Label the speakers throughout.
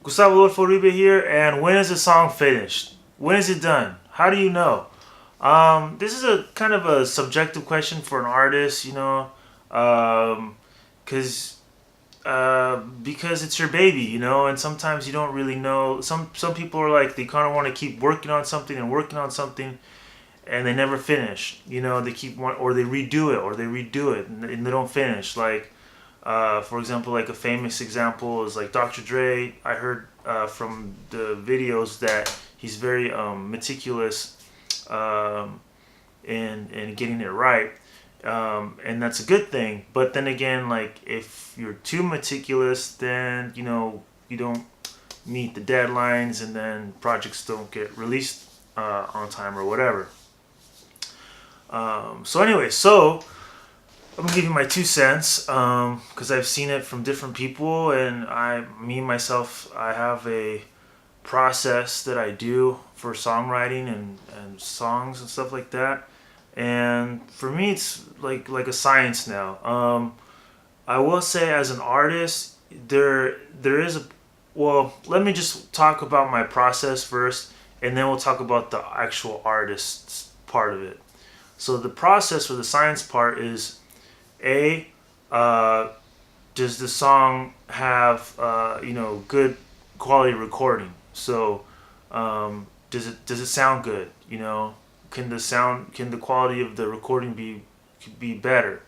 Speaker 1: Gustavo Adolfo Uribe here, and when is the song finished? When is it done? How do you know? This is a kind of a subjective question for an artist, because because it's your baby, and sometimes you don't really know. Some people are like they kind of want to keep working on something and working on something, and they never finish. They keep or they redo it or they redo it and they don't finish. Like for example, like a famous example is like Dr. Dre. I heard from the videos that he's very meticulous um, in getting it right, and that's a good thing. But then again, like if you're too meticulous, then you don't meet the deadlines, and then projects don't get released on time or whatever. So I'm gonna give you my 2 cents because I've seen it from different people, and me myself, I have a process that I do for songwriting and songs and stuff like that. And for me, it's like a science now. I will say, as an artist, there is a well. Let me just talk about my process first, and then we'll talk about the actual artist's part of it. So the process or the science part is a uh, does the song have good quality recording? So does it sound good? Can the quality of the recording be better?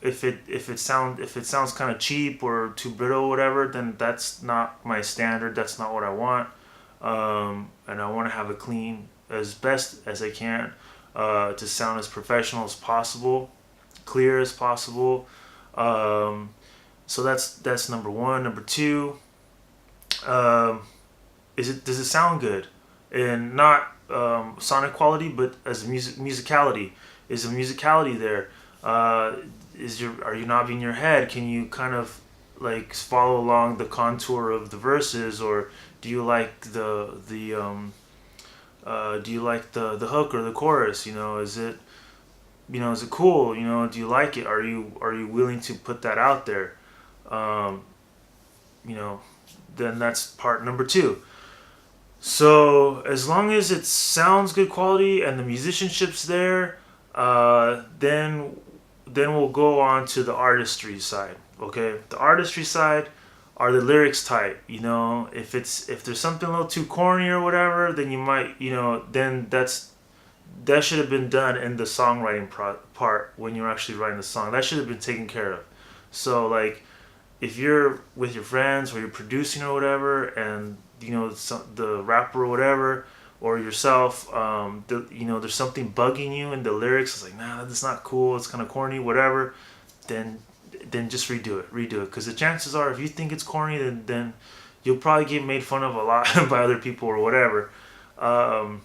Speaker 1: If it sounds kind of cheap or too brittle or whatever, then that's not my standard. That's not what I want. And I want to have it clean as best as I can, to sound as professional as possible, clear as possible. Um, so that's number one. Number two, um, does it sound good, and not sonic quality, but as musicality. Is the musicality there? Uh, are you nodding your head? Can you kind of like follow along the contour of the verses, or do you like the hook or the chorus? Is it cool? Do you like it? Are you willing to put that out there? Um, you know, then that's part number two. So as long as it sounds good quality and the musicianship's there, then we'll go on to the artistry side. Okay, the artistry side are the lyrics type. If there's something a little too corny or whatever, then you might then that should have been done in the songwriting part when you're actually writing the song. That should have been taken care of. So like if you're with your friends or you're producing or whatever, and the rapper or whatever or yourself, there's something bugging you in the lyrics. It's like, nah, that's not cool. It's kind of corny, whatever. Then just redo it. Because the chances are, if you think it's corny, then you'll probably get made fun of a lot by other people or whatever. Um,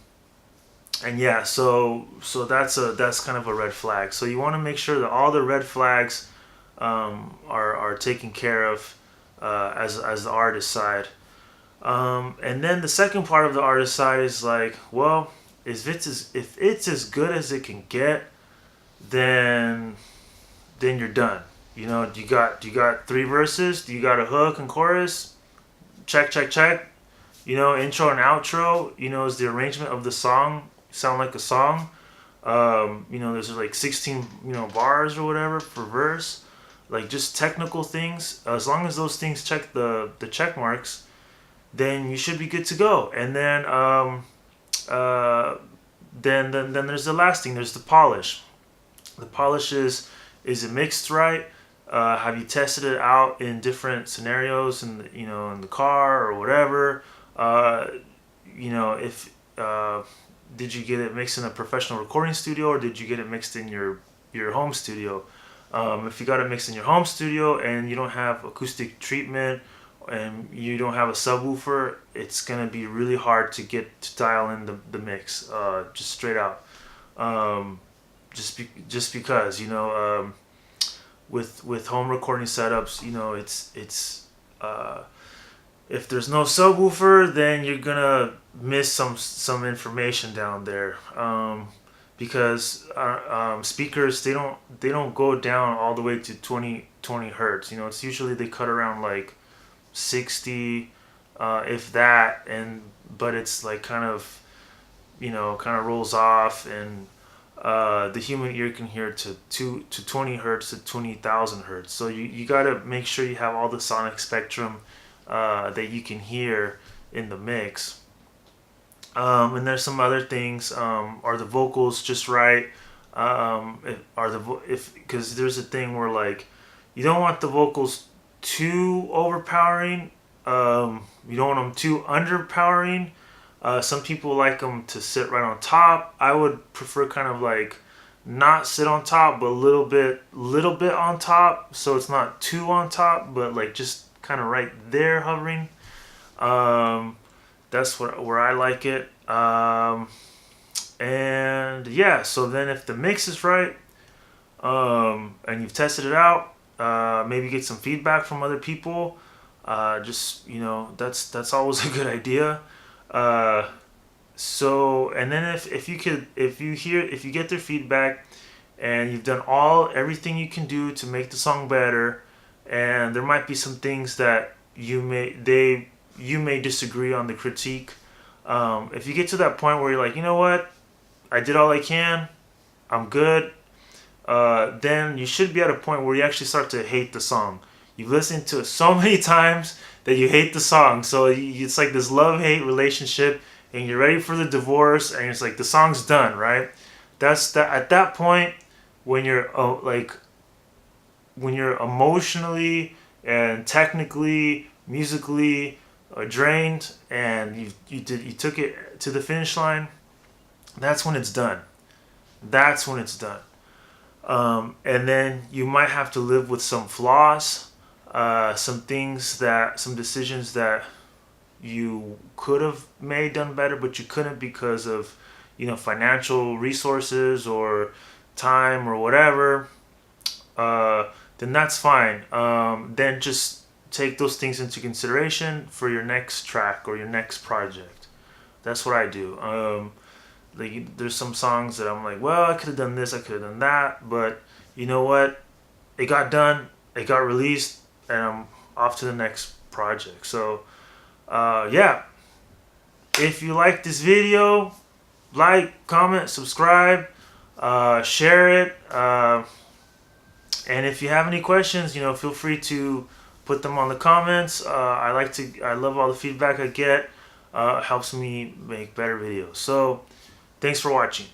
Speaker 1: and yeah, so that's kind of a red flag. So you want to make sure that all the red flags are taken care of as the artist side. And then the second part of the artist side is like, well, if it's as good as it can get, then you're done. Do you got three verses? Do you got a hook and chorus? Check, check, check. Intro and outro. Is the arrangement of the song sound like a song? There's like 16 bars or whatever per verse. Like just technical things. As long as those things check the check marks, then you should be good to go. And then uh, then there's the last thing. There's the polish. The polish is it mixed right? Have you tested it out in different scenarios in the car or whatever? Uh, if did you get it mixed in a professional recording studio, or did you get it mixed in your home studio? If you got it mixed in your home studio and you don't have acoustic treatment and you don't have a subwoofer, it's gonna be really hard to dial in the mix. Just straight out. Um, just because with home recording setups, it's if there's no subwoofer, then you're gonna miss some information down there. Because speakers, they don't go down all the way to 20 hertz. It's usually they cut around like 60. if that, and but it's like kind of, kind of rolls off, and the human ear can hear to 20 hertz to 20,000 hertz. So you got to make sure you have all the sonic spectrum that you can hear in the mix. And there's some other things. Are the vocals just right? If because there's a thing where like you don't want the vocals too overpowering. You don't want them too underpowering. Some people like them to sit right on top. I would prefer kind of like not sit on top, but little bit on top, so it's not too on top, but like just kind of right there hovering. Um, that's where I like it. And yeah, so then if the mix is right, and you've tested it out, maybe get some feedback from other people. Just that's always a good idea. Uh, so and then if you get their feedback and you've done everything you can do to make the song better, and there might be some things that you may disagree on the critique. If you get to that point where you're like, you know what, I did all I can, I'm good, then you should be at a point where you actually start to hate the song. You've listened to it so many times that you hate the song. So it's like this love-hate relationship, and you're ready for the divorce, and it's like the song's done, right? That's that. At that point, when you're when you're emotionally and technically, musically drained, and you took it to the finish line, that's when it's done. That's when it's done. And then you might have to live with some flaws, some decisions that you could have done better, but you couldn't because of, financial resources or time or whatever. Then that's fine. Then just take those things into consideration for your next track or your next project. That's what I do. Like there's some songs that I'm like, well, I could have done this, I could have done that, but you know what? It got done, it got released, and I'm off to the next project. So, yeah. If you like this video, like, comment, subscribe, share it, and if you have any questions, feel free to put them on the comments. I love all the feedback I get. It helps me make better videos. So, thanks for watching.